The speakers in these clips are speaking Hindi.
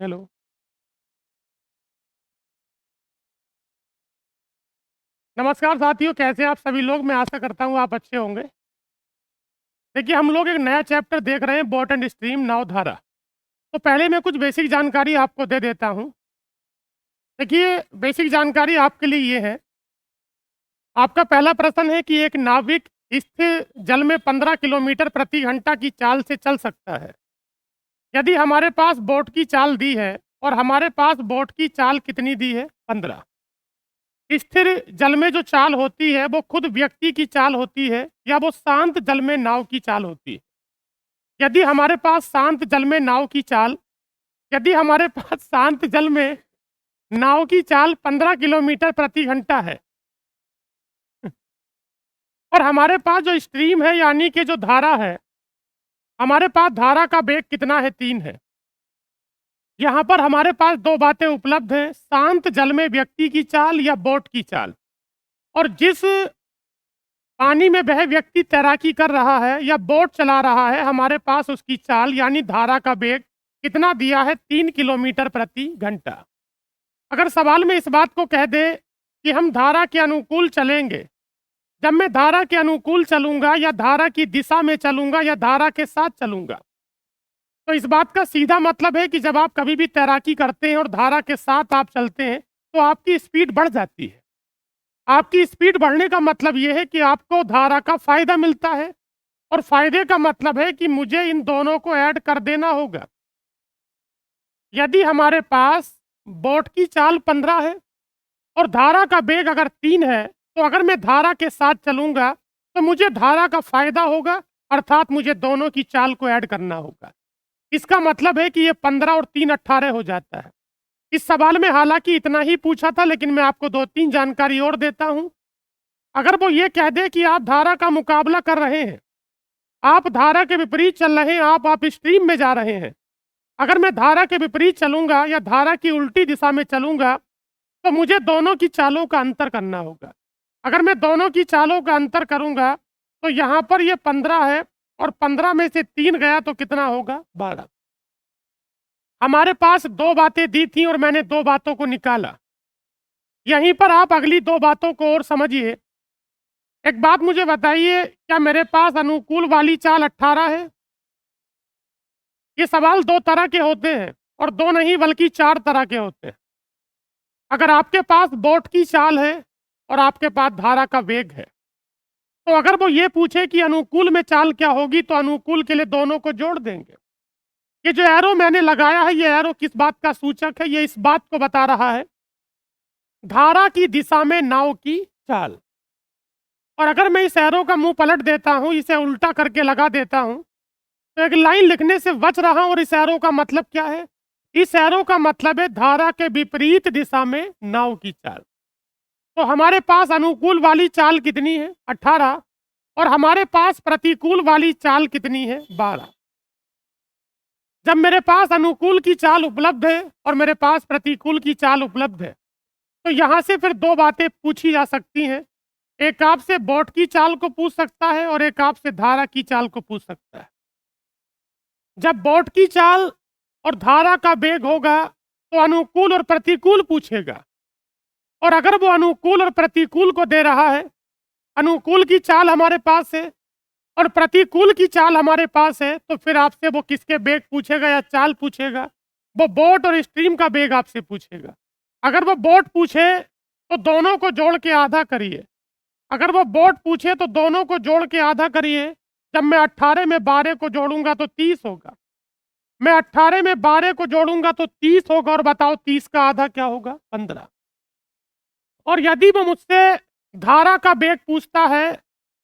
हेलो। नमस्कार साथियों, कैसे हैं आप सभी लोग? मैं आशा करता हूँ आप अच्छे होंगे। देखिए, हम लोग एक नया चैप्टर देख रहे हैं, बॉट एंड स्ट्रीम नावधारा। तो पहले मैं कुछ बेसिक जानकारी आपको दे देता हूँ। देखिए, बेसिक जानकारी आपके लिए ये है। आपका पहला प्रश्न है कि एक नाविक स्थिर जल में 15 किलोमीटर प्रति घंटा की चाल से चल सकता है। यदि हमारे पास बोट की चाल दी है और हमारे पास बोट की चाल कितनी दी है? 15। स्थिर जल में जो चाल होती है वो खुद व्यक्ति की चाल होती है या वो शांत जल में नाव की चाल होती है? यदि हमारे पास शांत जल में नाव की चाल यदि हमारे पास शांत जल में नाव की चाल 15 किलोमीटर प्रति घंटा है और हमारे पास जो स्ट्रीम है यानी कि जो धारा है, हमारे पास धारा का वेग कितना है? 3 है। यहाँ पर हमारे पास दो बातें उपलब्ध हैं, शांत जल में व्यक्ति की चाल या बोट की चाल। और जिस पानी में वह व्यक्ति तैराकी कर रहा है या बोट चला रहा है, हमारे पास उसकी चाल यानी धारा का वेग कितना दिया है? 3 किलोमीटर प्रति घंटा। अगर सवाल में इस बात को कह दे कि हम धारा के अनुकूल चलेंगे, जब मैं धारा के अनुकूल चलूंगा या धारा की दिशा में चलूंगा या धारा के साथ चलूंगा, तो इस बात का सीधा मतलब है कि जब आप कभी भी तैराकी करते हैं और धारा के साथ आप चलते हैं तो आपकी स्पीड बढ़ जाती है। आपकी स्पीड बढ़ने का मतलब यह है कि आपको धारा का फायदा मिलता है और फायदे का मतलब है कि मुझे इन दोनों को ऐड कर देना होगा। यदि हमारे पास बोट की चाल 15 है और धारा का वेग अगर 3 है, तो अगर मैं धारा के साथ चलूंगा तो मुझे धारा का फायदा होगा, अर्थात मुझे दोनों की चाल को ऐड करना होगा। इसका मतलब है कि ये 15 और 3 18 हो जाता है। इस सवाल में हालांकि इतना ही पूछा था, लेकिन मैं आपको 2-3 जानकारी और देता हूं। अगर वो ये कह दे कि आप धारा का मुकाबला कर रहे हैं, आप धारा के विपरीत चल रहे हैं, आप स्ट्रीम में जा रहे हैं। अगर मैं धारा के विपरीत चलूंगा या धारा की उल्टी दिशा में चलूंगा तो मुझे दोनों की चालों का अंतर करना होगा। अगर मैं दोनों की चालों का अंतर करूंगा तो यहाँ पर ये 15 है और 15 में से 3 गया तो कितना होगा? 12। हमारे पास दो बातें दी थी और मैंने दो बातों को निकाला। यहीं पर आप अगली दो बातों को और समझिए। एक बात मुझे बताइए, क्या मेरे पास अनुकूल वाली चाल 18 है? ये सवाल दो तरह के होते हैं और दो नहीं बल्कि 4 तरह के होते हैं। अगर आपके पास बोट की चाल है और आपके पास धारा का वेग है, तो अगर वो ये पूछे कि अनुकूल में चाल क्या होगी, तो अनुकूल के लिए दोनों को जोड़ देंगे। ये जो एरो मैंने लगाया है, ये एरो किस बात का सूचक है? ये इस बात को बता रहा है धारा की दिशा में नाव की चाल। और अगर मैं इस एरो का मुंह पलट देता हूं, इसे उल्टा करके लगा देता हूं, तो एक लाइन लिखने से बच रहा हूं। और इस एरो का मतलब क्या है? इस एरो का मतलब है धारा के विपरीत दिशा में नाव की चाल। तो हमारे पास अनुकूल वाली चाल कितनी है? 18। और हमारे पास प्रतिकूल वाली चाल कितनी है? 12। जब मेरे पास अनुकूल की चाल उपलब्ध है और मेरे पास प्रतिकूल की चाल उपलब्ध है, तो यहां से फिर दो बातें पूछी जा सकती हैं। एक आपसे बोट की चाल को पूछ सकता है और एक आपसे धारा की चाल को पूछ सकता है। जब बोट की चाल और धारा का वेग होगा तो अनुकूल और प्रतिकूल पूछेगा। और अगर वो अनुकूल और प्रतिकूल को दे रहा है, अनुकूल की चाल हमारे पास है और प्रतिकूल की चाल हमारे पास है, तो फिर आपसे वो किसके वेग पूछेगा या चाल पूछेगा? वो बोट और स्ट्रीम का वेग आपसे पूछेगा। अगर वो बोट पूछे तो दोनों को जोड़ के आधा करिए। अगर वो बोट पूछे तो दोनों को जोड़ के आधा करिए। जब मैं 18 में 12 को जोड़ूंगा तो 30 होगा। मैं 18 में 12 को जोड़ूंगा तो 30 होगा। और बताओ 30 का आधा क्या होगा? 15। और यदि वो मुझसे धारा का वेग पूछता है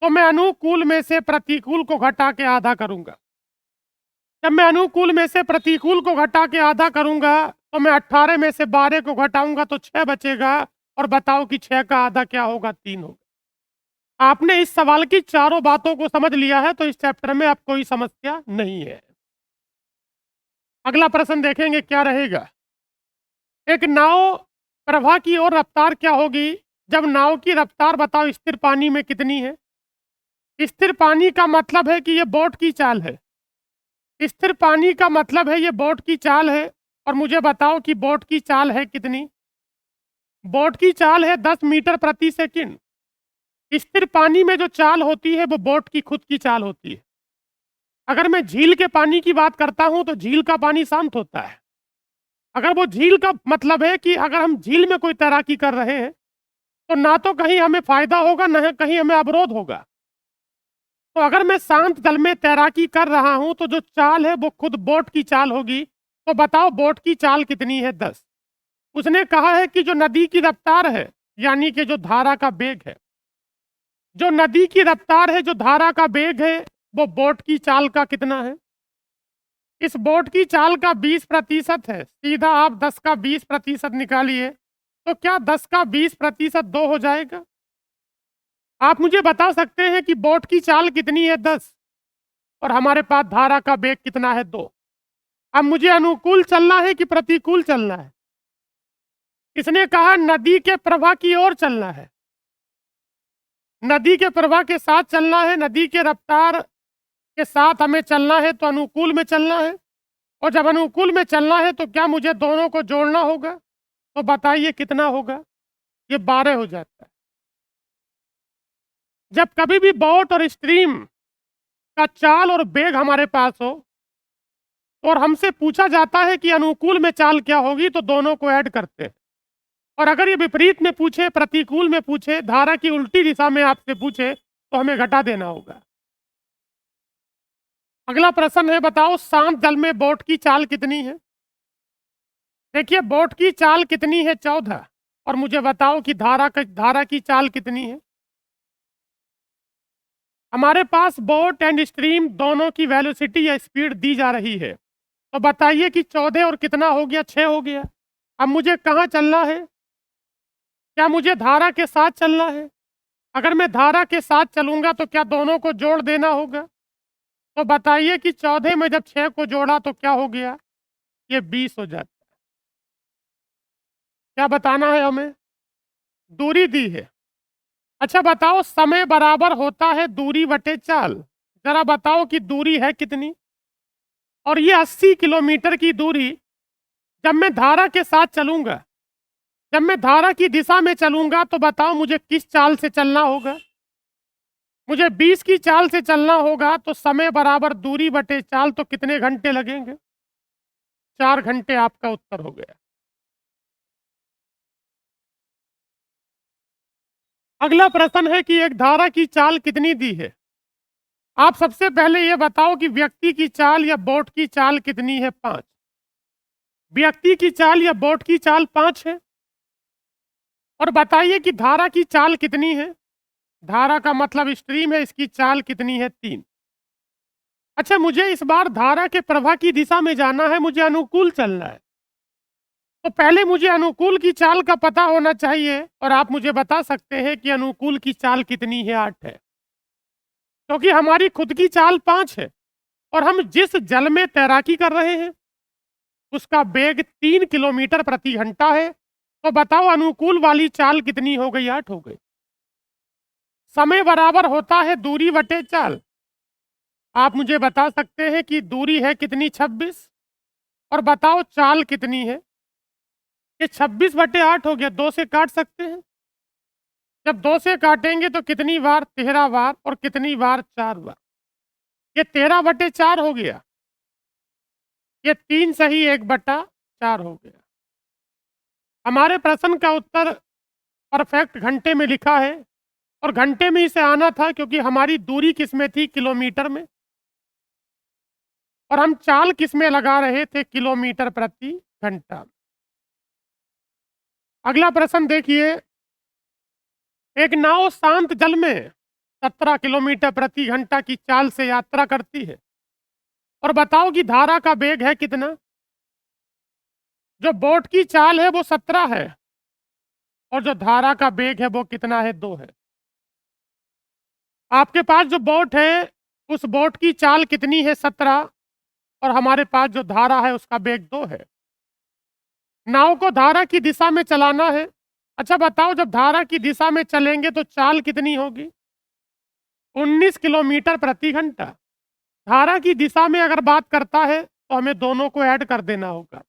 तो मैं अनुकूल में से प्रतिकूल को घटा के आधा करूंगा। जब मैं अनुकूल में से प्रतिकूल को घटा के आधा करूंगा तो मैं 18 में से 12 को घटाऊंगा तो 6 बचेगा। और बताओ कि 6 का आधा क्या होगा? 3 होगा। आपने इस सवाल की चारों बातों को समझ लिया है तो इस चैप्टर में अब कोई समस्या नहीं है। अगला प्रश्न देखेंगे क्या रहेगा। एक नाव प्रवाह की ओर रफ्तार क्या होगी जब नाव की रफ्तार बताओ स्थिर पानी में कितनी है? स्थिर पानी का मतलब है कि ये बोट की चाल है। स्थिर पानी का मतलब है ये बोट की चाल है। और मुझे बताओ कि बोट की चाल है कितनी। बोट की चाल है 10 मीटर प्रति सेकंड। स्थिर पानी में जो चाल होती है वो बोट की खुद की चाल होती है। अगर मैं झील के पानी की बात करता हूं तो झील का पानी शांत होता है। अगर वो झील का मतलब है कि अगर हम झील में कोई तैराकी कर रहे हैं तो ना तो कहीं हमें फायदा होगा न कहीं हमें अवरोध होगा। तो अगर मैं शांत जल में तैराकी कर रहा हूं तो जो चाल है वो खुद बोट की चाल होगी। तो बताओ बोट की चाल कितनी है? 10। उसने कहा है कि जो नदी की रफ्तार है यानी कि जो धारा का वेग है, जो नदी की रफ्तार है, जो धारा का वेग है, वो बोट की चाल का कितना है? इस बोट की चाल का 20% है। सीधा आप 10 का 20% निकालिए तो क्या 10 का 20% 2 हो जाएगा? आप मुझे बता सकते हैं कि बोट की चाल कितनी है? 10। और हमारे पास धारा का वेग कितना है? 2। अब मुझे अनुकूल चलना है कि प्रतिकूल चलना है? इसने कहा नदी के प्रवाह की ओर चलना है। नदी के प्रवाह के साथ चलना है, नदी के रफ्तार के साथ हमें चलना है, तो अनुकूल में चलना है। और जब अनुकूल में चलना है तो क्या मुझे दोनों को जोड़ना होगा? तो बताइए कितना होगा? ये 12 हो जाता है। जब कभी भी बोट और स्ट्रीम का चाल और वेग हमारे पास हो और हमसे पूछा जाता है कि अनुकूल में चाल क्या होगी, तो दोनों को ऐड करते हैं। और अगर ये विपरीत में पूछे, प्रतिकूल में पूछे, धारा की उल्टी दिशा में आपसे पूछे, तो हमें घटा देना होगा। अगला प्रश्न है, बताओ शांत जल में बोट की चाल कितनी है? देखिए बोट की चाल कितनी है? 14। और मुझे बताओ कि धारा की चाल कितनी है? हमारे पास बोट एंड स्ट्रीम दोनों की वेलोसिटी या स्पीड दी जा रही है। तो बताइए कि 14 और कितना हो गया? 6 हो गया। अब मुझे कहाँ चलना है? क्या मुझे धारा के साथ चलना है? अगर मैं धारा के साथ चलूंगा तो क्या दोनों को जोड़ देना होगा? तो बताइए कि 14 में जब 6 को जोड़ा तो क्या हो गया? ये 20 हो जाता है। क्या बताना है हमें? दूरी दी है। अच्छा बताओ, समय बराबर होता है दूरी बटे चाल। जरा बताओ कि दूरी है कितनी? और ये 80 किलोमीटर की दूरी जब मैं धारा के साथ चलूंगा, जब मैं धारा की दिशा में चलूंगा, तो बताओ मुझे किस चाल से चलना होगा? मुझे 20 की चाल से चलना होगा, तो समय बराबर दूरी बटे चाल, तो कितने घंटे लगेंगे? 4 घंटे आपका उत्तर हो गया। अगला प्रश्न है कि एक धारा की चाल कितनी दी है? आप सबसे पहले ये बताओ कि व्यक्ति की चाल या बोट की चाल कितनी है? 5। व्यक्ति की चाल या बोट की चाल 5 है। और बताइए कि धारा की चाल कितनी है? धारा का मतलब स्ट्रीम है, इसकी चाल कितनी है? 3। अच्छा मुझे इस बार धारा के प्रवाह की दिशा में जाना है, मुझे अनुकूल चलना है। तो पहले मुझे अनुकूल की चाल का पता होना चाहिए, और आप मुझे बता सकते हैं कि अनुकूल की चाल कितनी है? 8 है। क्योंकि हमारी खुद की चाल 5 है और हम जिस जल में तैराकी कर रहे हैं उसका वेग 3 किलोमीटर प्रति घंटा है। तो बताओ अनुकूल वाली चाल कितनी हो गई? 8 हो गई। समय बराबर होता है दूरी बटे चाल। आप मुझे बता सकते हैं कि दूरी है कितनी? 26। और बताओ चाल कितनी है? ये 26 बटे 8 हो गया। 2 से काट सकते हैं। जब 2 से काटेंगे तो कितनी बार? 13 बार। और कितनी बार? 4 बार। ये 13 बटे 4 हो गया। ये 3 सही 1 बटा 4 हो गया। हमारे प्रश्न का उत्तर परफेक्ट घंटे में लिखा है, और घंटे में इसे आना था क्योंकि हमारी दूरी किस में थी? किलोमीटर में। और हम चाल किस में लगा रहे थे? किलोमीटर प्रति घंटा। अगला प्रश्न देखिए, एक नाव शांत जल में 17 किलोमीटर प्रति घंटा की चाल से यात्रा करती है। और बताओ कि धारा का वेग है कितना? जो बोट की चाल है वो 17 है, और जो धारा का वेग है वो कितना है? 2 है। आपके पास जो बोट है उस बोट की चाल कितनी है? 17। और हमारे पास जो धारा है उसका वेग 2 है। नाव को धारा की दिशा में चलाना है। अच्छा बताओ, जब धारा की दिशा में चलेंगे तो चाल कितनी होगी? 19 किलोमीटर प्रति घंटा। धारा की दिशा में अगर बात करता है तो हमें दोनों को ऐड कर देना होगा।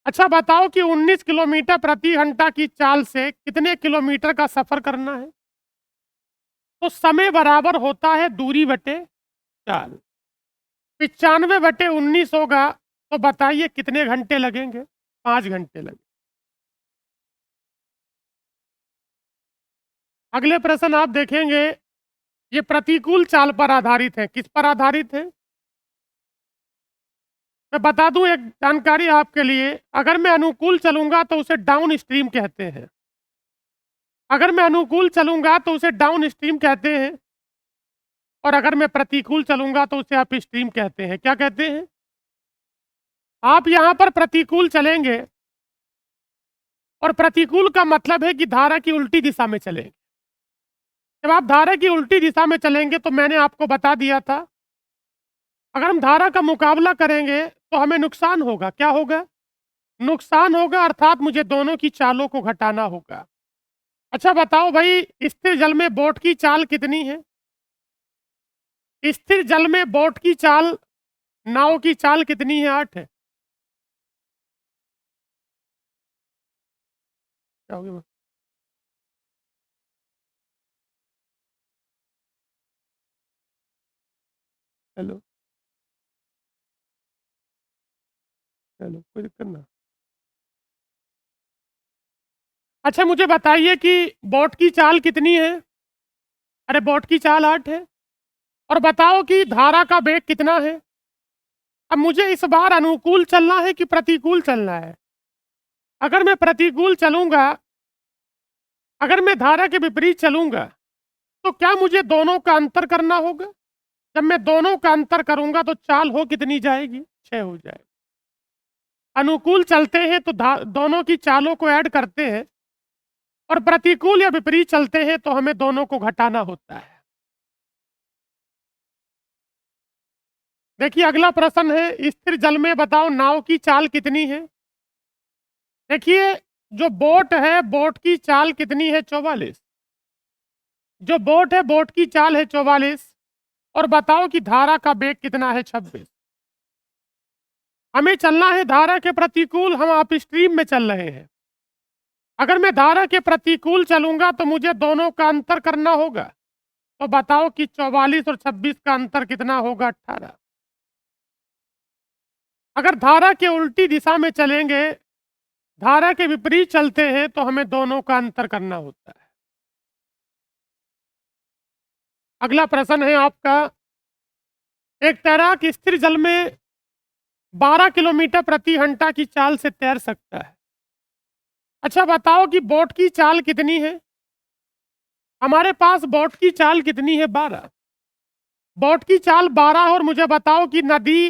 अच्छा बताओ कि 19 किलोमीटर प्रति घंटा की चाल से कितने किलोमीटर का सफर करना है? तो समय बराबर होता है दूरी बटे चाल। 95 बटे 19 होगा, तो बताइए कितने घंटे लगेंगे? 5 घंटे लगेंगे। अगले प्रश्न आप देखेंगे, ये प्रतिकूल चाल पर आधारित है। किस पर आधारित है? मैं बता दूं एक जानकारी आपके लिए, अगर मैं अनुकूल चलूंगा तो उसे डाउन स्ट्रीम कहते हैं। अगर मैं अनुकूल चलूंगा तो उसे डाउन स्ट्रीम कहते हैं, और अगर मैं प्रतिकूल चलूंगा तो उसे अप स्ट्रीम कहते हैं। क्या कहते हैं? आप यहां पर प्रतिकूल चलेंगे, और प्रतिकूल का मतलब है कि धारा की उल्टी दिशा में चलेंगे। जब आप धारा की उल्टी दिशा में चलेंगे, तो मैंने आपको बता दिया था, अगर हम धारा का मुकाबला करेंगे तो हमें नुकसान होगा। क्या होगा? नुकसान होगा, अर्थात मुझे दोनों की चालों को घटाना होगा। अच्छा बताओ भाई, स्थिर जल में बोट की चाल कितनी है? स्थिर जल में बोट की चाल, नाव की चाल कितनी है? 8 है। क्या हो गया? हेलो, हेलो, कोई दिक्कत ना। अच्छा मुझे बताइए कि बोट की चाल कितनी है? अरे बोट की चाल 8 है। और बताओ कि धारा का वेग कितना है? अब मुझे इस बार अनुकूल चलना है कि प्रतिकूल चलना है? अगर मैं प्रतिकूल चलूंगा, अगर मैं धारा के विपरीत चलूंगा, तो क्या मुझे दोनों का अंतर करना होगा? जब मैं दोनों का अंतर करूंगा तो चाल हो कितनी जाएगी? 6 हो जाएगी। अनुकूल चलते हैं तो दोनों की चालों को ऐड करते हैं, और प्रतिकूल या विपरीत चलते हैं तो हमें दोनों को घटाना होता है। देखिए अगला प्रश्न है, स्थिर जल में बताओ नाव की चाल कितनी है? देखिए, जो बोट है, बोट की चाल कितनी है? 44। जो बोट है, बोट की चाल है 44। और बताओ कि धारा का वेग कितना है? 26। हमें चलना है धारा के प्रतिकूल, हम अप स्ट्रीम में चल रहे हैं। अगर मैं धारा के प्रतिकूल चलूंगा तो मुझे दोनों का अंतर करना होगा। तो बताओ कि 44 और 26 का अंतर कितना होगा? 18। अगर धारा के उल्टी दिशा में चलेंगे, धारा के विपरीत चलते हैं, तो हमें दोनों का अंतर करना होता है। अगला प्रश्न है आपका, एक तैराक स्थिर जल में 12 किलोमीटर प्रति घंटा की चाल से तैर सकता है। अच्छा बताओ कि बोट की चाल कितनी है? हमारे पास बोट की चाल कितनी है? 12। बोट की चाल 12, और मुझे बताओ कि नदी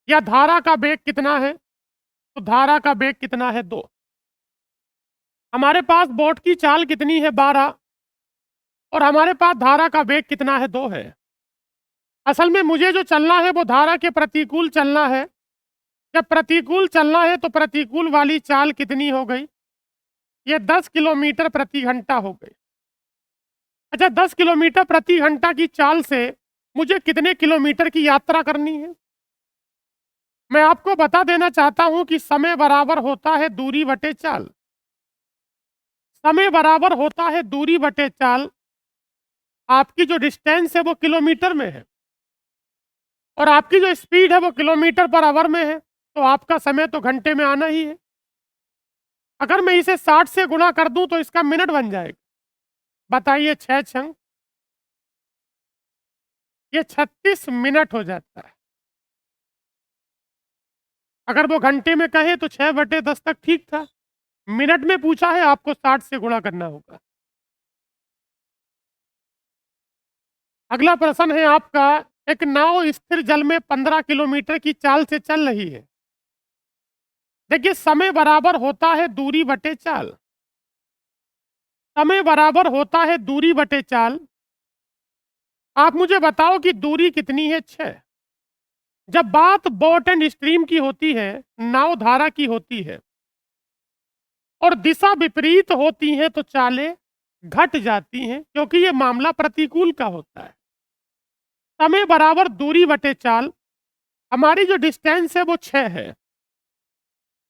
या धारा का वेग कितना है? तो धारा का वेग कितना है? 2। हमारे पास बोट की चाल कितनी है? 12, और हमारे पास धारा का वेग कितना है? 2 है। असल में मुझे जो चलना है वो धारा के प्रतिकूल चलना है। जब प्रतिकूल चलना है तो प्रतिकूल वाली चाल कितनी हो गई? ये 10 किलोमीटर प्रति घंटा हो गई। अच्छा, 10 किलोमीटर प्रति घंटा की चाल से मुझे कितने किलोमीटर की यात्रा करनी है? मैं आपको बता देना चाहता हूं कि समय बराबर होता है दूरी बटे चाल। समय बराबर होता है दूरी बटे चाल। आपकी जो डिस्टेंस है वो किलोमीटर में है, और आपकी जो स्पीड है वो किलोमीटर पर आवर में है, तो आपका समय तो घंटे में आना ही है। अगर मैं इसे 60 से गुणा कर दूं तो इसका मिनट बन जाएगा। बताइए, 6 छंग, ये 36 मिनट हो जाता है। अगर वो घंटे में कहे तो 6/10 तक ठीक था। मिनट में पूछा है, आपको 60 से गुणा करना होगा। अगला प्रश्न है आपका, एक नाव स्थिर जल में 15 किलोमीटर की चाल से चल रही है। देखिए, समय बराबर होता है दूरी बटे चाल। समय बराबर होता है दूरी बटे चाल। आप मुझे बताओ कि दूरी कितनी है? 6। जब बात बोट एंड स्ट्रीम की होती है, नाव धारा की होती है, और दिशा विपरीत होती है, तो चालें घट जाती हैं, क्योंकि ये मामला प्रतिकूल का होता है। समय बराबर दूरी बटे चाल। हमारी जो डिस्टेंस है वो 6 है,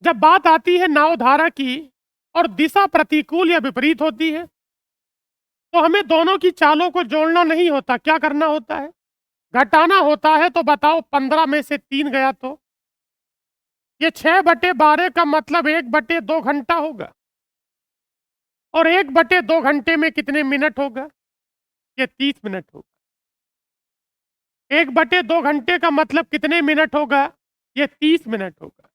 जब बात आती है नाव धारा की और दिशा प्रतिकूल या विपरीत होती है, तो हमें दोनों की चालों को जोड़ना नहीं होता, क्या करना होता है? घटाना होता है। तो बताओ 15 में से 3 गया तो ये 6/12 का मतलब 1/2 घंटा होगा। और 1/2 घंटे में कितने मिनट होगा? ये 30 मिनट होगा। 1/2 घंटे का मतलब कितने मिनट होगा? ये 30 मिनट होगा।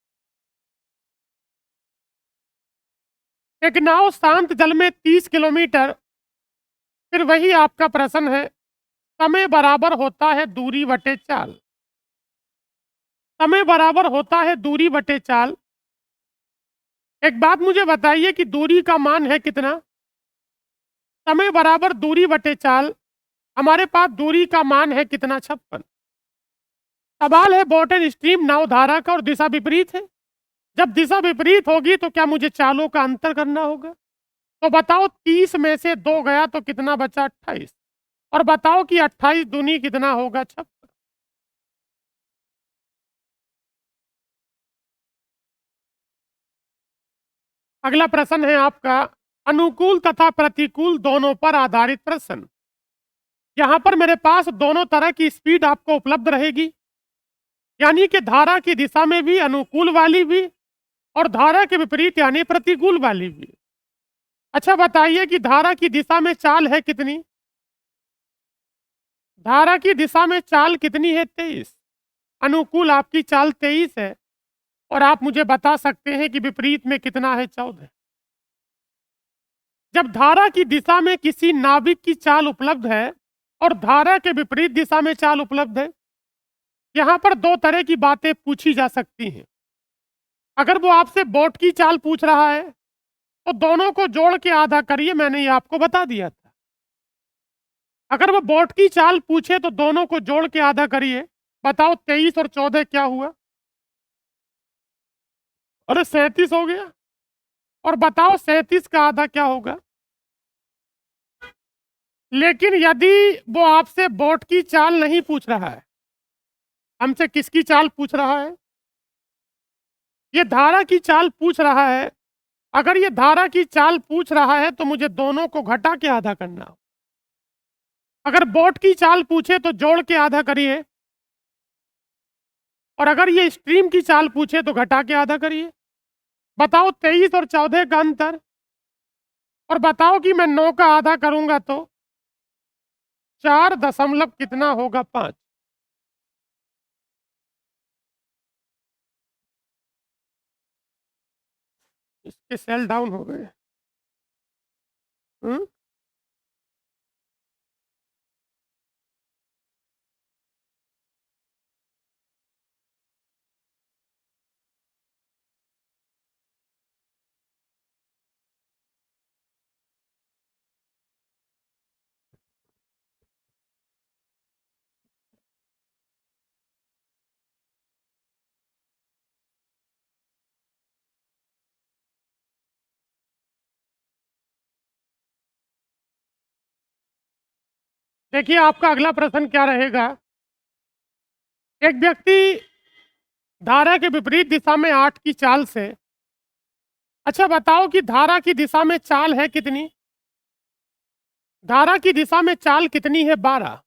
एक नाव शांत जल में 30 किलोमीटर। फिर वही आपका प्रश्न है, समय बराबर होता है दूरी बटे चाल। समय बराबर होता है दूरी बटे चाल। एक बात मुझे बताइए कि दूरी का मान है कितना? समय बराबर दूरी बटे चाल। हमारे पास दूरी का मान है कितना? 56। सवाल है बोट एंड स्ट्रीम नाव धारा का और दिशा विपरीत है। जब दिशा विपरीत होगी तो क्या मुझे चालों का अंतर करना होगा? तो बताओ 30 में से 2 गया तो कितना बचा? 28। और बताओ कि 28 दूनी कितना होगा? 56। अगला प्रश्न है आपका अनुकूल तथा प्रतिकूल दोनों पर आधारित प्रश्न। यहां पर मेरे पास दोनों तरह की स्पीड आपको उपलब्ध रहेगी, यानी कि धारा की दिशा में भी अनुकूल वाली भी और धारा के विपरीत यानी प्रतिकूल वाली भी। अच्छा बताइए कि धारा की दिशा में चाल है कितनी? धारा की दिशा में चाल कितनी है? 23। अनुकूल आपकी चाल 23 है। और आप मुझे बता सकते हैं कि विपरीत में कितना है? 14। जब धारा की दिशा में किसी नाविक की चाल उपलब्ध है और धारा के विपरीत दिशा में चाल उपलब्ध है, यहां पर दो तरह की बातें पूछी जा सकती हैं। अगर वो आपसे बोट की चाल पूछ रहा है तो दोनों को जोड़ के आधा करिए, मैंने ये आपको बता दिया था। अगर वो बोट की चाल पूछे तो दोनों को जोड़ के आधा करिए। बताओ 23 और 14 क्या हुआ? अरे 37 हो गया। और बताओ 37 का आधा क्या होगा? लेकिन यदि वो आपसे बोट की चाल नहीं पूछ रहा है, हमसे किसकी चाल पूछ रहा है? ये धारा की चाल पूछ रहा है। अगर ये धारा की चाल पूछ रहा है तो मुझे दोनों को घटा के आधा करना हो। अगर बोट की चाल पूछे तो जोड़ के आधा करिए। और अगर ये स्ट्रीम की चाल पूछे तो घटा के आधा करिए। बताओ 23 और 14 का अंतर। और बताओ कि मैं 9 का आधा करूंगा तो 4 दशमलव कितना होगा? 5। इसके सेल डाउन हो गए। हम्म? देखिए आपका अगला प्रश्न क्या रहेगा। एक व्यक्ति धारा के विपरीत दिशा में 8 की चाल से, अच्छा बताओ कि धारा की दिशा में चाल है कितनी? धारा की दिशा में चाल कितनी है? 12।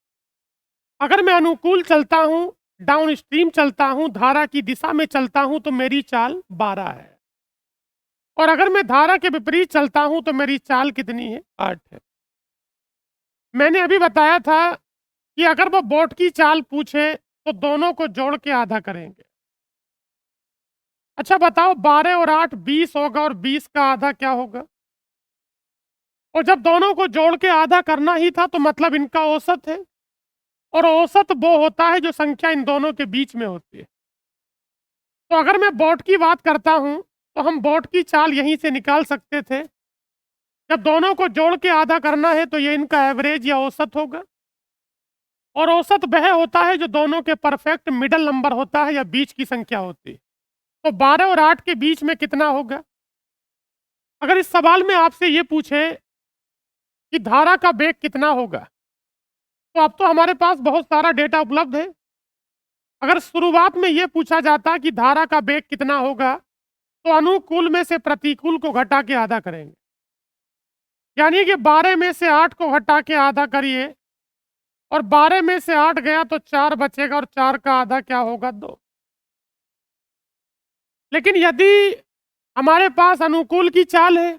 अगर मैं अनुकूल चलता हूं, डाउन स्ट्रीम चलता हूं, धारा की दिशा में चलता हूं तो मेरी चाल 12 है। और अगर मैं धारा के विपरीत चलता हूं तो मेरी चाल कितनी है? 8 है। मैंने अभी बताया था कि अगर वो बोट की चाल पूछे तो दोनों को जोड़ के आधा करेंगे। अच्छा बताओ 12 और 8 20 होगा और 20 का आधा क्या होगा? और जब दोनों को जोड़ के आधा करना ही था तो मतलब इनका औसत है। और औसत वो होता है जो संख्या इन दोनों के बीच में होती है। तो अगर मैं बोट की बात करता हूं तो हम बोट की चाल यहीं से निकाल सकते थे। जब दोनों को जोड़ के आधा करना है तो ये इनका एवरेज या औसत होगा। और औसत वह होता है जो दोनों के परफेक्ट मिडल नंबर होता है या बीच की संख्या होती है। तो 12 और 8 के बीच में कितना होगा? अगर इस सवाल में आपसे ये पूछे कि धारा का वेग कितना होगा, तो अब तो हमारे पास बहुत सारा डेटा उपलब्ध है। अगर शुरुआत में ये पूछा जाता कि धारा का वेग कितना होगा, तो अनुकूल में से प्रतिकूल को घटा के आधा करेंगे, यानी कि 12 में से 8 को घटा के आधा करिए, और 12 में से 8 गया तो 4 बचेगा, और 4 का आधा क्या होगा? 2। लेकिन यदि हमारे पास अनुकूल की चाल है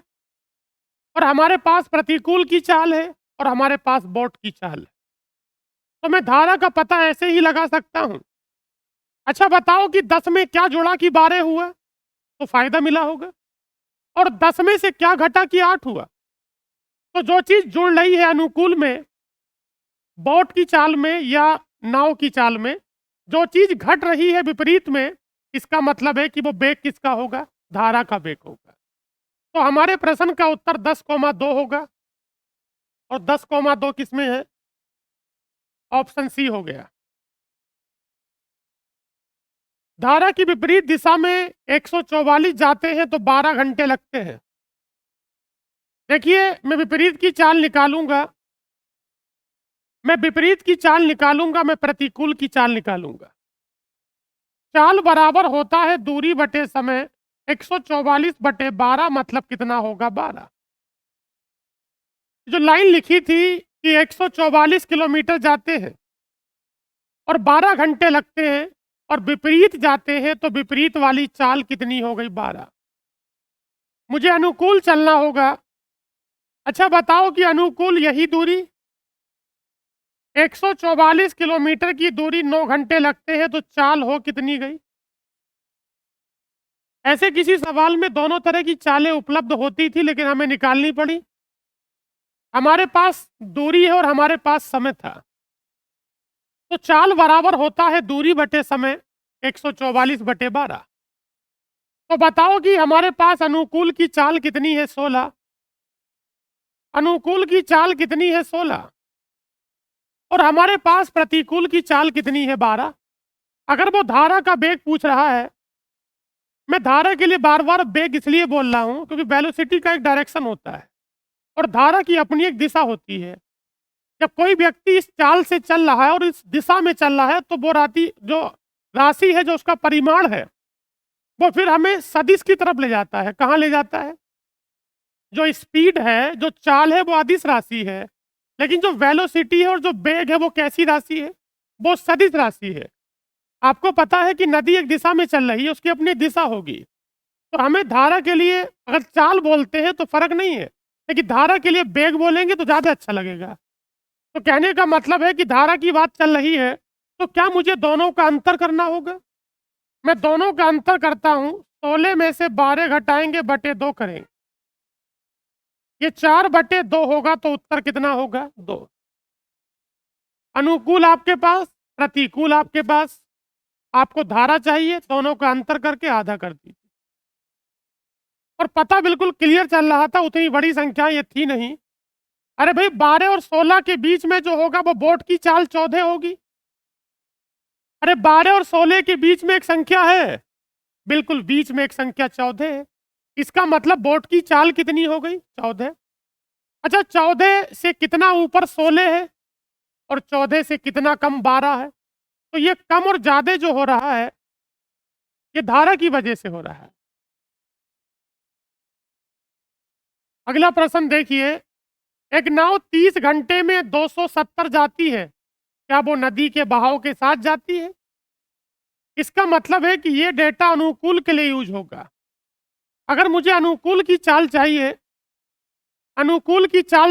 और हमारे पास प्रतिकूल की चाल है और हमारे पास बोट की चाल है, तो मैं धारा का पता ऐसे ही लगा सकता हूं। अच्छा बताओ कि 10 में क्या जोड़ा कि 12 हुआ, तो फायदा मिला होगा, और 10 में से क्या घटा कि 8 हुआ। तो जो चीज जुड़ रही है अनुकूल में, बोट की चाल में या नाव की चाल में, जो चीज घट रही है विपरीत में, इसका मतलब है कि वो बेग किसका होगा? धारा का बेग होगा। तो हमारे प्रश्न का उत्तर 10,2 होगा, और 10,2 किसमें है? ऑप्शन सी हो गया। धारा की विपरीत दिशा में 144 जाते हैं तो 12 घंटे लगते हैं। देखिए, मैं विपरीत की चाल निकालूंगा, मैं प्रतिकूल की चाल निकालूंगा। चाल बराबर होता है दूरी बटे समय, 144 बटे 12 मतलब कितना होगा? 12। जो लाइन लिखी थी कि 144 किलोमीटर जाते हैं और 12 घंटे लगते हैं, और विपरीत जाते हैं तो विपरीत वाली चाल कितनी हो गई? 12। मुझे अनुकूल चलना होगा। अच्छा बताओ कि अनुकूल यही दूरी, 144 किलोमीटर की दूरी 9 घंटे लगते हैं, तो चाल हो कितनी गई? ऐसे किसी सवाल में दोनों तरह की चालें उपलब्ध होती थी, लेकिन हमें निकालनी पड़ी। हमारे पास दूरी है और हमारे पास समय था, तो चाल बराबर होता है दूरी बटे समय, 144 बटे 12। तो बताओ कि हमारे पास अनुकूल की चाल कितनी है? 16। अनुकूल की चाल कितनी है? 16। और हमारे पास प्रतिकूल की चाल कितनी है? 12। अगर वो धारा का बेग पूछ रहा है, मैं धारा के लिए बार बार बेग इसलिए बोल रहा हूं क्योंकि वेलोसिटी का एक डायरेक्शन होता है और धारा की अपनी एक दिशा होती है। जब कोई व्यक्ति इस चाल से चल रहा है और इस दिशा में चल रहा है, तो वो राशि है, जो उसका परिमाण है, वो फिर हमें सदिश की तरफ ले जाता है। कहाँ ले जाता है? जो स्पीड है, जो चाल है, वो अदिश राशि है, लेकिन जो वेलोसिटी है और जो बेग है, वो कैसी राशि है? वो सदिश राशि है। आपको पता है कि नदी एक दिशा में चल रही है, उसकी अपनी दिशा होगी। तो हमें धारा के लिए अगर चाल बोलते हैं तो फर्क नहीं है, लेकिन धारा के लिए बेग बोलेंगे तो ज्यादा अच्छा लगेगा। तो कहने का मतलब है कि धारा की बात चल रही है, तो क्या मुझे दोनों का अंतर करना होगा? मैं दोनों का अंतर करता हूं। 16 में से 12 घटाएंगे, बटे 2 करेंगे, ये 4 बटे 2 होगा, तो उत्तर कितना होगा? 2। अनुकूल आपके पास, प्रतिकूल आपके पास, आपको धारा चाहिए, दोनों का अंतर करके आधा कर दीजिए। और पता बिल्कुल क्लियर चल रहा था, उतनी बड़ी संख्या ये थी नहीं। अरे भाई, 12 और 16 के बीच में जो होगा वो बोट की चाल 14 होगी। अरे 12 और 16 के बीच में एक संख्या है, बिल्कुल बीच में एक संख्या 14 है। इसका मतलब बोट की चाल कितनी हो गई? 14। अच्छा, 14 से कितना ऊपर 16 है और 14 से कितना कम 12 है? तो ये कम और ज्यादा जो हो रहा है, ये धारा की वजह से हो रहा है। अगला प्रश्न देखिए, एक नाव 30 घंटे में 270 जाती है, क्या वो नदी के बहाव के साथ जाती है? इसका मतलब है कि ये डेटा अनुकूल के लिए यूज होगा। अगर मुझे अनुकूल की चाल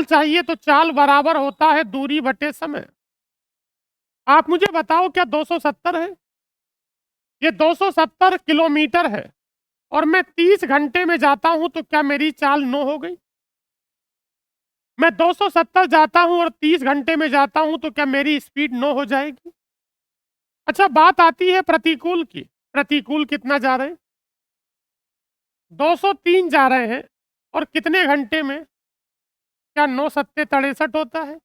चाहिए, तो चाल बराबर होता है दूरी बटे समय। आप मुझे बताओ, क्या 270 है? ये 270 किलोमीटर है, और मैं 30 घंटे में जाता हूं, तो क्या मेरी चाल 9 हो गई? मैं 270 जाता हूं और 30 घंटे में जाता हूं, तो क्या मेरी स्पीड 9 हो जाएगी? अच्छा, बात आती है प्रतिकूल की। प्रतिकूल कितना जा रहे हैं? 203 जा रहे हैं, और कितने घंटे में? क्या 9 सत्ते 63 होता है?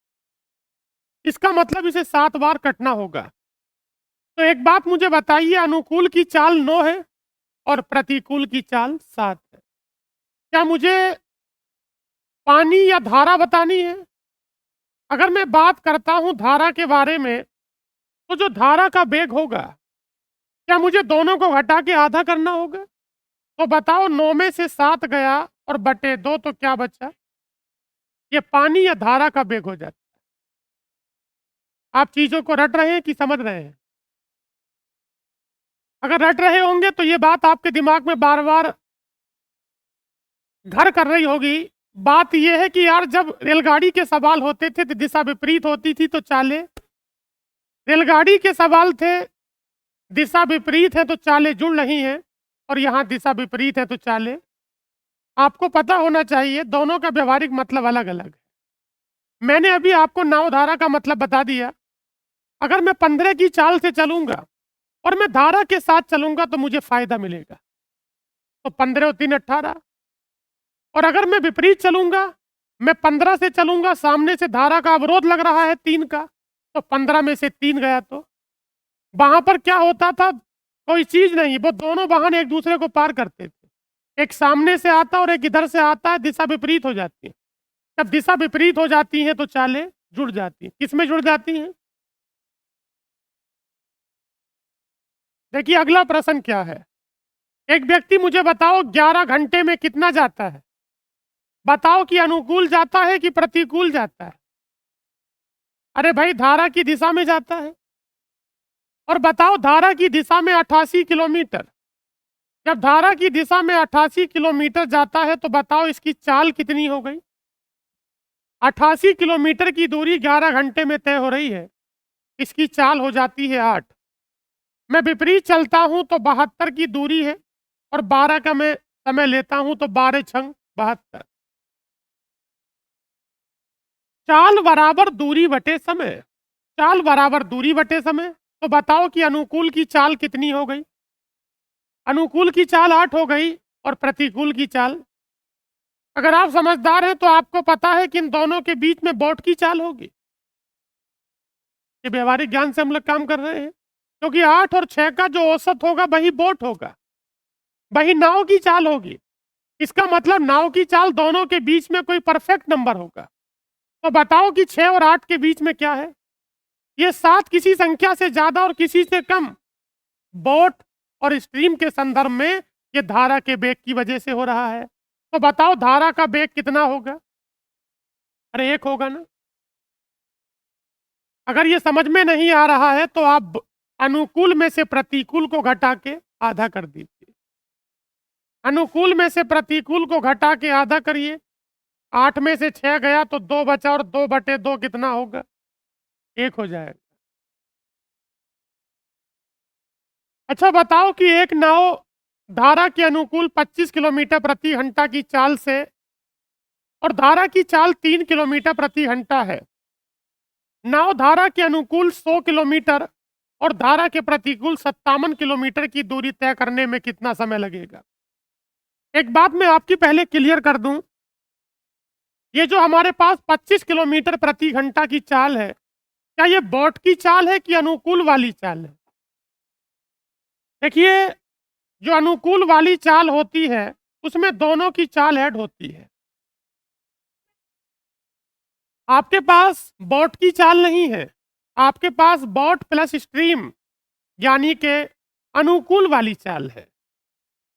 इसका मतलब इसे 7 बार कटना होगा। तो एक बात मुझे बताइए, अनुकूल की चाल 9 है और प्रतिकूल की चाल 7 है। क्या मुझे पानी या धारा बतानी है? अगर मैं बात करता हूं धारा के बारे में, तो जो धारा का वेग होगा, क्या मुझे दोनों को घटा के आधा करना होगा? तो बताओ 9 में से 7 गया और बटे 2 तो क्या बचा? ये पानी या धारा का वेग हो जाता है। आप चीजों को रट रहे हैं कि समझ रहे हैं? अगर रट रहे होंगे तो ये बात आपके दिमाग में बार बार घर कर रही होगी। बात यह है कि यार जब रेलगाड़ी के सवाल होते थे तो दिशा विपरीत होती थी तो चालें, रेलगाड़ी के सवाल थे दिशा विपरीत है तो चालें जुड़ रही हैं, और यहाँ दिशा विपरीत है तो चालें। आपको पता होना चाहिए दोनों का व्यवहारिक मतलब अलग अलग है। मैंने अभी आपको नाव धारा का मतलब बता दिया। अगर मैं 15 की चाल से चलूंगा और मैं धारा के साथ चलूंगा तो मुझे फायदा मिलेगा, तो 15 और 3 18। और अगर मैं विपरीत चलूंगा, मैं 15 से चलूंगा, सामने से धारा का अवरोध लग रहा है 3 का, तो 15 में से 3 गया, तो वहां पर क्या होता था? कोई चीज नहीं, वो दोनों वाहन एक दूसरे को पार करते थे। एक सामने से आता और एक इधर से आता है, दिशा विपरीत हो जाती है। जब दिशा विपरीत हो जाती है तो चालें जुड़ जाती हैं। किसमें जुड़ जाती हैं? देखिए अगला प्रश्न क्या है। एक व्यक्ति मुझे बताओ 11 घंटे में कितना जाता है? बताओ कि अनुकूल जाता है कि प्रतिकूल जाता है? अरे भाई धारा की दिशा में जाता है। और बताओ धारा की दिशा में 88 किलोमीटर। जब धारा की दिशा में 88 किलोमीटर जाता है तो बताओ इसकी चाल कितनी हो गई? 88 किलोमीटर की दूरी 11 घंटे में तय हो रही है, इसकी चाल हो जाती है 8। मैं विपरीत चलता हूं तो 72 की दूरी है, और 12 का मैं समय लेता हूं तो 12 छंग 72। चाल बराबर दूरी बटे समय। चाल बराबर दूरी बटे समय। तो बताओ कि अनुकूल की चाल कितनी हो गई? अनुकूल की चाल 8 हो गई, और प्रतिकूल की चाल, अगर आप समझदार हैं तो आपको पता है कि इन दोनों के बीच में बोट की चाल होगी। ये व्यवहारिक ज्ञान से हम लोग काम कर रहे हैं, क्योंकि 8 और 6 का जो औसत होगा वही बोट होगा, वही नाव की चाल होगी। इसका मतलब नाव की चाल दोनों के बीच में कोई परफेक्ट नंबर होगा। तो बताओ कि 6 और 8 के बीच में क्या है? ये 7 किसी संख्या से ज्यादा और किसी से कम। बोट और स्ट्रीम के संदर्भ में ये धारा के वेग की वजह से हो रहा है। तो बताओ धारा का वेग कितना होगा? अरे 1 होगा ना। अगर ये समझ में नहीं आ रहा है तो आप अनुकूल में से प्रतिकूल को घटा के आधा कर दीजिए। अनुकूल में से प्रतिकूल को घटा के आधा करिए। 8 में से 6 गया तो 2 बचा, और 2 बटे 2 कितना होगा? 1 हो जाएगा। अच्छा बताओ कि एक नाव धारा के अनुकूल 25 किलोमीटर प्रति घंटा की चाल से, और धारा की चाल 3 किलोमीटर प्रति घंटा है, नाव धारा के अनुकूल 100 किलोमीटर और धारा के प्रतिकूल 57 किलोमीटर की दूरी तय करने में कितना समय लगेगा? एक बात मैं आपकी पहले क्लियर कर दूं, ये जो हमारे पास 25 किलोमीटर प्रति घंटा की चाल है, क्या ये बोट की चाल है कि अनुकूल वाली चाल है? देखिए जो अनुकूल वाली चाल होती है उसमें दोनों की चाल ऐड होती है। आपके पास बोट की चाल नहीं है, आपके पास बोट प्लस स्ट्रीम यानी के अनुकूल वाली चाल है।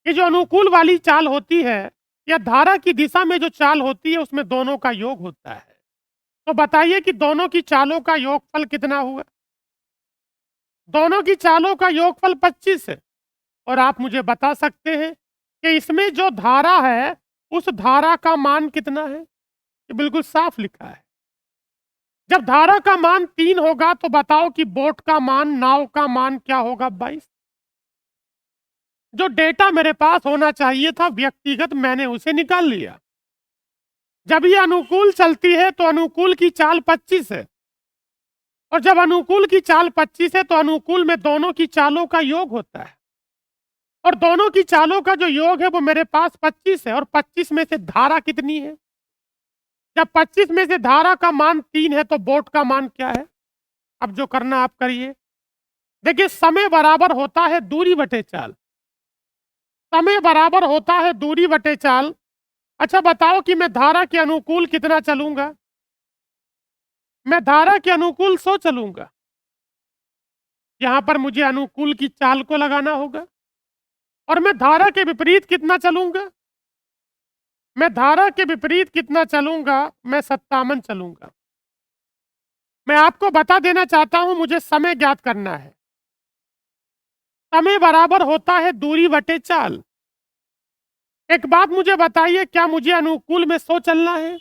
ये जो अनुकूल वाली चाल होती है या धारा की दिशा में जो चाल होती है उसमें दोनों का योग होता है। तो बताइए कि दोनों की चालों का योगफल कितना हुआ? दोनों की चालों का योगफल 25 है। और आप मुझे बता सकते हैं कि इसमें जो धारा है उस धारा का मान कितना है? ये बिल्कुल साफ लिखा है। जब धारा का मान 3 होगा तो बताओ कि बोट का मान, नाव का मान क्या होगा? 22। जो डेटा मेरे पास होना चाहिए था व्यक्तिगत, मैंने उसे निकाल लिया। जब ये अनुकूल चलती है तो अनुकूल की चाल 25 है, और जब अनुकूल की चाल 25 है तो अनुकूल में दोनों की चालों का योग होता है, और दोनों की चालों का जो योग है वो मेरे पास 25 है। और 25 में से धारा कितनी है? जब 25 में से धारा का मान 3 है तो बोट का मान क्या है? अब जो करना आप करिए। देखिए समय बराबर होता है दूरी बटे चाल। समय बराबर होता है दूरी बटे चाल। अच्छा बताओ कि मैं धारा के अनुकूल कितना चलूंगा? मैं धारा के अनुकूल 100 चलूंगा। यहां पर मुझे अनुकूल की चाल को लगाना होगा। और मैं धारा के विपरीत कितना चलूंगा? मैं धारा के विपरीत कितना चलूंगा? मैं 57 चलूंगा। मैं आपको बता देना चाहता हूं, मुझे समय ज्ञात करना है। समय बराबर होता है दूरी बटे चाल। एक बात मुझे बताइए, क्या मुझे अनुकूल में 100 चलना है?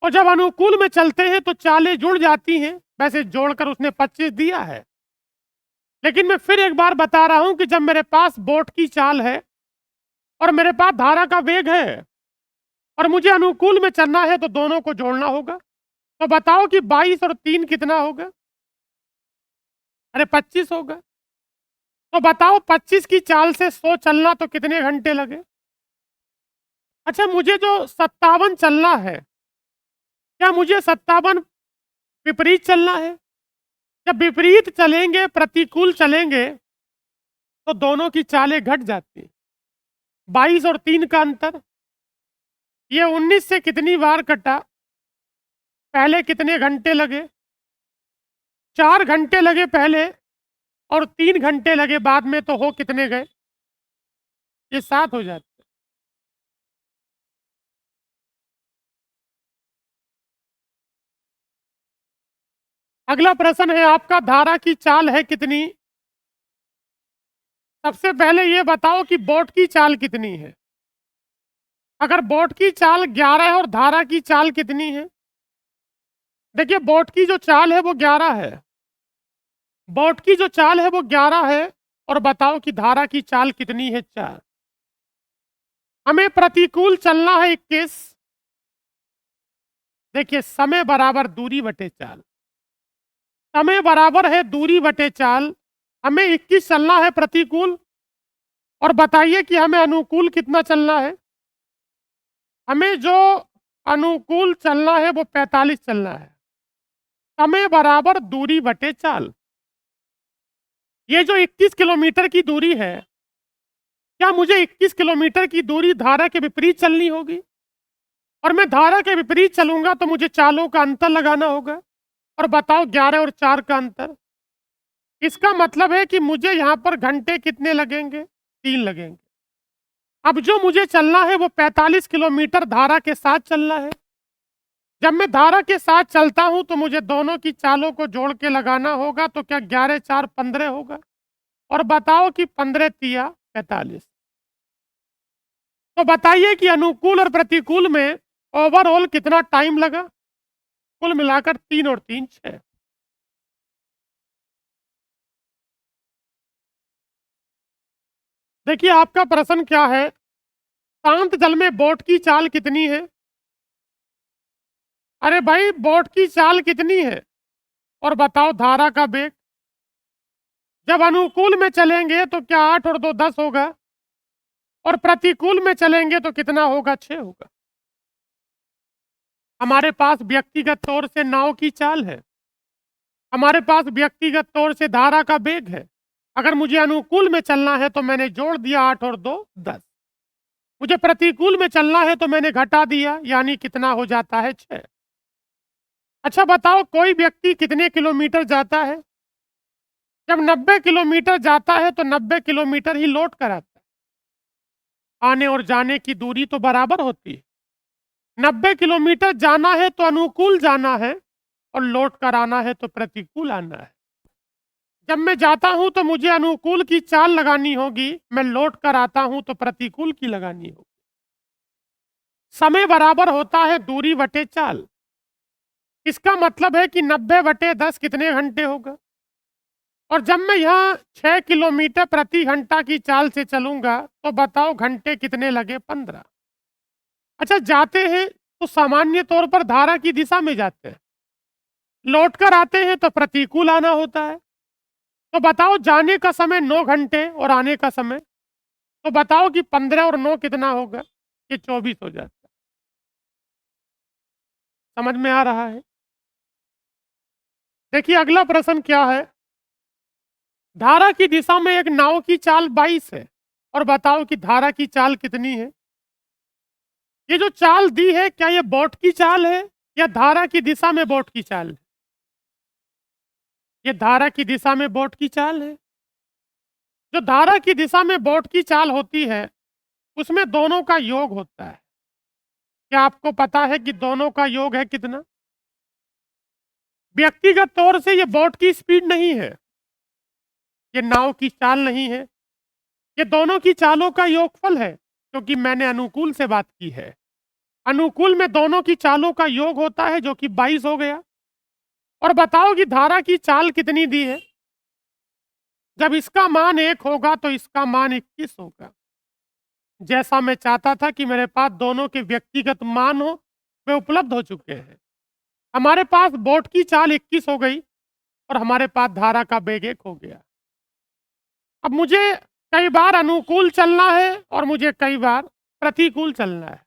और जब अनुकूल में चलते हैं तो चालें जुड़ जाती हैं। वैसे जोड़कर उसने 25 दिया है, लेकिन मैं फिर एक बार बता रहा हूं कि जब मेरे पास बोट की चाल है और मेरे पास धारा का वेग है और मुझे अनुकूल में चलना है तो दोनों को जोड़ना होगा। तो बताओ कि 22 और 3 कितना होगा? अरे 25 होगा। तो बताओ 25 की चाल से 100 चलना तो कितने घंटे लगे? अच्छा, मुझे जो 57 चलना है, क्या मुझे 57 विपरीत चलना है? जब विपरीत चलेंगे, प्रतिकूल चलेंगे, तो दोनों की चालें घट जाती हैं। 22 और 3 का अंतर, ये 19 से कितनी बार कटा? पहले कितने घंटे लगे? 4 घंटे लगे पहले और 3 घंटे लगे बाद में, तो हो कितने गए? ये 7 हो जाते। अगला प्रश्न है आपका, धारा की चाल है कितनी? सबसे पहले ये बताओ कि बोट की चाल कितनी है? अगर बोट की चाल 11 है और धारा की चाल कितनी है? देखिए, बोट की जो चाल है वो 11 है। बोट की जो चाल है वो 11 है। और बताओ कि धारा की चाल कितनी है? 4। हमें प्रतिकूल चलना है 21। देखिए, समय बराबर दूरी बटे चाल। समय बराबर है दूरी बटे चाल। हमें 21 चलना है प्रतिकूल। और बताइए कि हमें अनुकूल कितना चलना है? हमें जो अनुकूल चलना है वो 45 चलना है। समय बराबर दूरी बटे चाल। ये जो 21 किलोमीटर की दूरी है, क्या मुझे 21 किलोमीटर की दूरी धारा के विपरीत चलनी होगी? और मैं धारा के विपरीत चलूंगा तो मुझे चालों का अंतर लगाना होगा। और बताओ, 11 और 4 का अंतर। इसका मतलब है कि मुझे यहां पर घंटे कितने लगेंगे? 3 लगेंगे। अब जो मुझे चलना है वो 45 किलोमीटर धारा के साथ चलना है। जब मैं धारा के साथ चलता हूं तो मुझे दोनों की चालों को जोड़ के लगाना होगा। तो क्या 11 4 15 होगा? और बताओ कि 15 तिया 45। तो बताइए कि अनुकूल और प्रतिकूल में ओवरऑल कितना टाइम लगा? कुल मिलाकर 3 और 3 6। देखिए, आपका प्रश्न क्या है? शांत जल में बोट की चाल कितनी है? अरे भाई, बोट की चाल कितनी है और बताओ धारा का वेग। जब अनुकूल में चलेंगे तो क्या 8 और 2 10 होगा? और प्रतिकूल में चलेंगे तो कितना होगा? 6 होगा। हमारे पास व्यक्तिगत तौर से नाव की चाल है, हमारे पास व्यक्तिगत तौर से धारा का वेग है। अगर मुझे अनुकूल में चलना है तो मैंने जोड़ दिया 8 और 2 10। मुझे प्रतिकूल में चलना है तो मैंने घटा दिया, यानी कितना हो जाता है? 6। अच्छा बताओ, कोई व्यक्ति कितने किलोमीटर जाता है? जब 90 किलोमीटर जाता है तो 90 किलोमीटर ही लौट कर आता है। आने और जाने की दूरी तो बराबर होती है। 90 किलोमीटर जाना है तो अनुकूल जाना है और लौट कर आना है तो प्रतिकूल आना है। जब मैं जाता हूं तो मुझे अनुकूल की चाल लगानी होगी, मैं लौट कर आता हूं तो प्रतिकूल की लगानी होगी। समय बराबर होता है दूरी बटे चाल। इसका मतलब है कि 90 बटे 10 कितने घंटे होगा? और जब मैं यहाँ 6 किलोमीटर प्रति घंटा की चाल से चलूंगा तो बताओ घंटे कितने लगे? 15। अच्छा, जाते हैं तो सामान्य तौर पर धारा की दिशा में जाते हैं, लौट कर आते हैं तो प्रतिकूल आना होता है। तो बताओ, जाने का समय 9 घंटे और आने का समय, तो बताओ कि 15 और 9 कितना होगा? ये 24 हो जाता है। समझ में आ रहा है? देखिए, अगला प्रश्न क्या है? धारा की दिशा में एक नाव की चाल 22 है और बताओ कि धारा की चाल कितनी है? ये जो चाल दी है, क्या ये बोट की चाल है या धारा की दिशा में बोट की चाल है? ये धारा की दिशा में बोट की चाल है। जो धारा की दिशा में बोट की चाल होती है, उसमें दोनों का योग होता है। क्या आपको पता है कि दोनों का योग है कितना? व्यक्तिगत तौर से ये बोट की स्पीड नहीं है, ये नाव की चाल नहीं है, ये दोनों की चालों का योगफल है, क्योंकि मैंने अनुकूल से बात की है। अनुकूल में दोनों की चालों का योग होता है, जो कि 22 हो गया। और बताओ कि धारा की चाल कितनी दी है? जब इसका मान 1 होगा तो इसका मान 21 होगा। जैसा मैं चाहता था कि मेरे पास दोनों के व्यक्तिगत मान हो, वे उपलब्ध हो चुके हैं। हमारे पास बोट की चाल 21 हो गई और हमारे पास धारा का वेग 1 हो गया। अब मुझे कई बार अनुकूल चलना है और मुझे कई बार प्रतिकूल चलना है।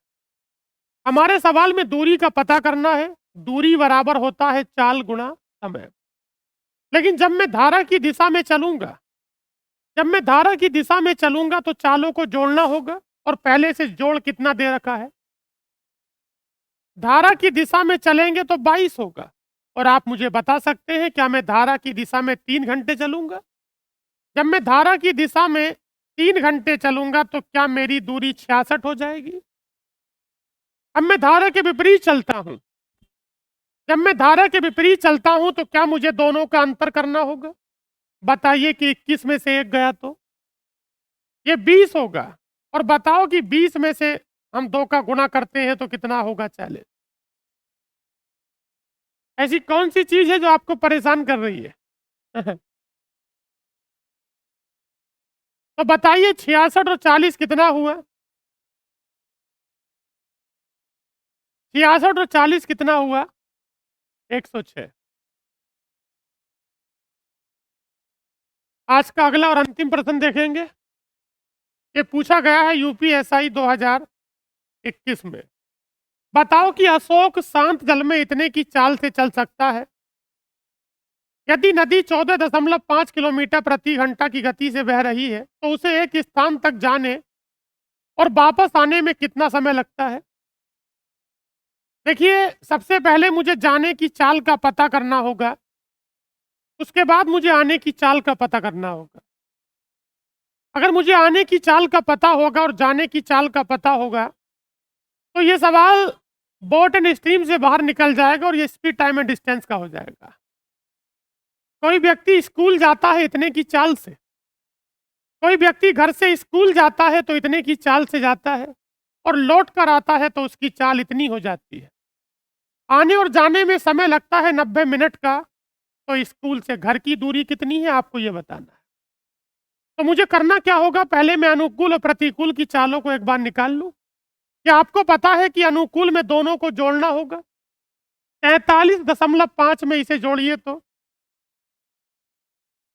हमारे सवाल में दूरी का पता करना है। दूरी बराबर होता है चाल गुणा समय। लेकिन जब मैं धारा की दिशा में चलूंगा तो चालों को जोड़ना होगा, और पहले से जोड़ कितना दे रखा है? धारा की दिशा में चलेंगे तो 22 होगा। और आप मुझे बता सकते हैं, क्या मैं धारा की दिशा में 3 घंटे चलूंगा? जब मैं धारा की दिशा में 3 घंटे चलूंगा तो क्या मेरी दूरी 66 हो जाएगी? अब मैं धारा के विपरीत चलता हूं। जब मैं धारा के विपरीत चलता हूं तो क्या मुझे दोनों का अंतर करना होगा? बताइए कि 21 में से 1 गया तो ये 20 होगा। और बताओ कि 20 में से हम 2 का गुणा करते हैं तो कितना होगा? 40। ऐसी कौन सी चीज है जो आपको परेशान कर रही है? तो बताइए, 66 और 40 कितना हुआ? 66 और 40 कितना हुआ? 106। आज का अगला और अंतिम प्रश्न देखेंगे। ये पूछा गया है यूपीएसआई 2021 में। बताओ कि अशोक शांत जल में इतने की चाल से चल सकता है? यदि नदी 14.5 किलोमीटर प्रति घंटा की गति से बह रही है तो उसे एक स्थान तक जाने और वापस आने में कितना समय लगता है? देखिए, सबसे पहले मुझे जाने की चाल का पता करना होगा, उसके बाद मुझे आने की चाल का पता करना होगा। अगर मुझे आने की चाल का पता होगा और जाने की चाल का पता होगा तो ये सवाल बोट एंड स्ट्रीम से बाहर निकल जाएगा और ये स्पीड टाइम एंड डिस्टेंस का हो जाएगा। कोई व्यक्ति स्कूल जाता है इतने की चाल से, कोई व्यक्ति घर से स्कूल जाता है तो इतने की चाल से जाता है, और लौट कर आता है तो उसकी चाल इतनी हो जाती है। आने और जाने में समय लगता है 90 मिनट का, तो स्कूल से घर की दूरी कितनी है आपको ये बताना है। तो मुझे करना क्या होगा? पहले मैं अनुकूल और प्रतिकूल की चालों को एक बार निकाल लूं। क्या आपको पता है कि अनुकूल में दोनों को जोड़ना होगा? 43.5 में इसे जोड़िए तो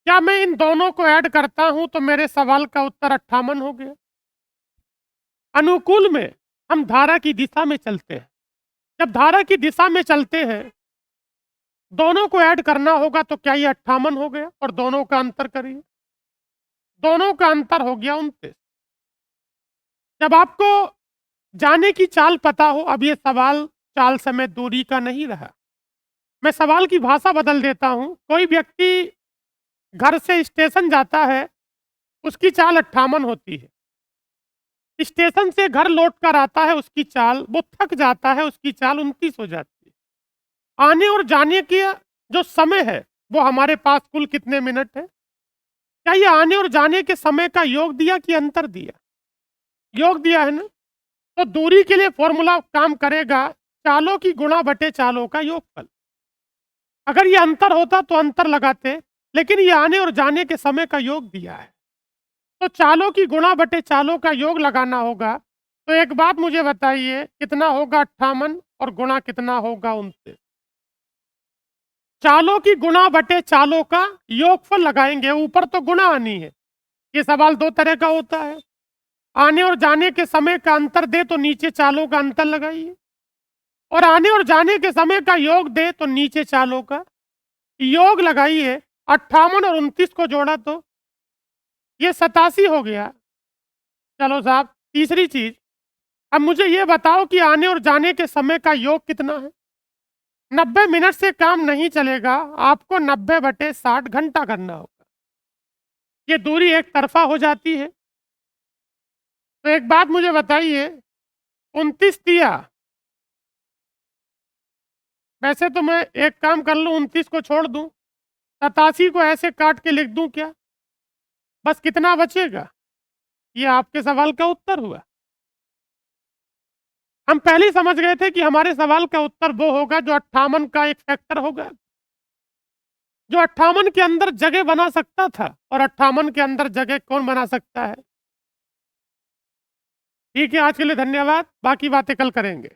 क्या मैं इन दोनों को ऐड करता हूं तो मेरे सवाल का उत्तर 58 हो गया। अनुकूल में हम धारा की दिशा में चलते हैं। जब धारा की दिशा में चलते हैं, दोनों को ऐड करना होगा तो क्या ये 58 हो गया? और दोनों का अंतर करिए, दोनों का अंतर हो गया 29। जब आपको जाने की चाल पता हो, अब ये सवाल चाल समय दूरी का नहीं रहा, मैं सवाल की भाषा बदल देता हूं। कोई व्यक्ति घर से स्टेशन जाता है, उसकी चाल 58 होती है। स्टेशन से घर लौट कर आता है, उसकी चाल, वो थक जाता है, उसकी चाल 29 हो जाती है। आने और जाने के जो समय है वो हमारे पास कुल कितने मिनट है? क्या ये आने और जाने के समय का योग दिया कि अंतर दिया? योग दिया है ना। तो दूरी के लिए फॉर्मूला काम करेगा, चालों की गुणा बटे चालों का योगफल। अगर ये अंतर होता तो अंतर लगाते, लेकिन ये आने और जाने के समय का योग दिया है, तो चालों की गुणा बटे चालों का योग लगाना होगा। तो एक बात मुझे बताइए, कितना होगा 58 और गुणा कितना होगा 29? चालों की गुणा बटे चालों का योगफल लगाएंगे। ऊपर तो गुणा आनी है। ये सवाल 2 तरह का होता है। आने और जाने के समय का अंतर दे तो नीचे चालों का अंतर लगाइए, और आने और जाने के समय का योग दे तो नीचे चालों का योग लगाइए। 58 और 29 को जोड़ा तो ये 87 हो गया। चलो साहब, तीसरी चीज, अब मुझे ये बताओ कि आने और जाने के समय का योग कितना है? 90 मिनट से काम नहीं चलेगा, आपको 90 बटे 60 घंटा करना होगा। ये दूरी एक तरफा हो जाती है। तो एक बात मुझे बताइए, 29 दिया, वैसे तो मैं एक काम कर लूँ, 29 को छोड़ दूँ, 87 को ऐसे काट के लिख दूँ क्या? बस कितना बचेगा? ये आपके सवाल का उत्तर हुआ। हम पहले ही समझ गए थे कि हमारे सवाल का उत्तर वो होगा जो 58 का एक फैक्टर होगा, जो 58 के अंदर जगह बना सकता था। और 58 के अंदर जगह कौन बना सकता है? ठीक है, आज के लिए धन्यवाद, बाकी बातें कल करेंगे।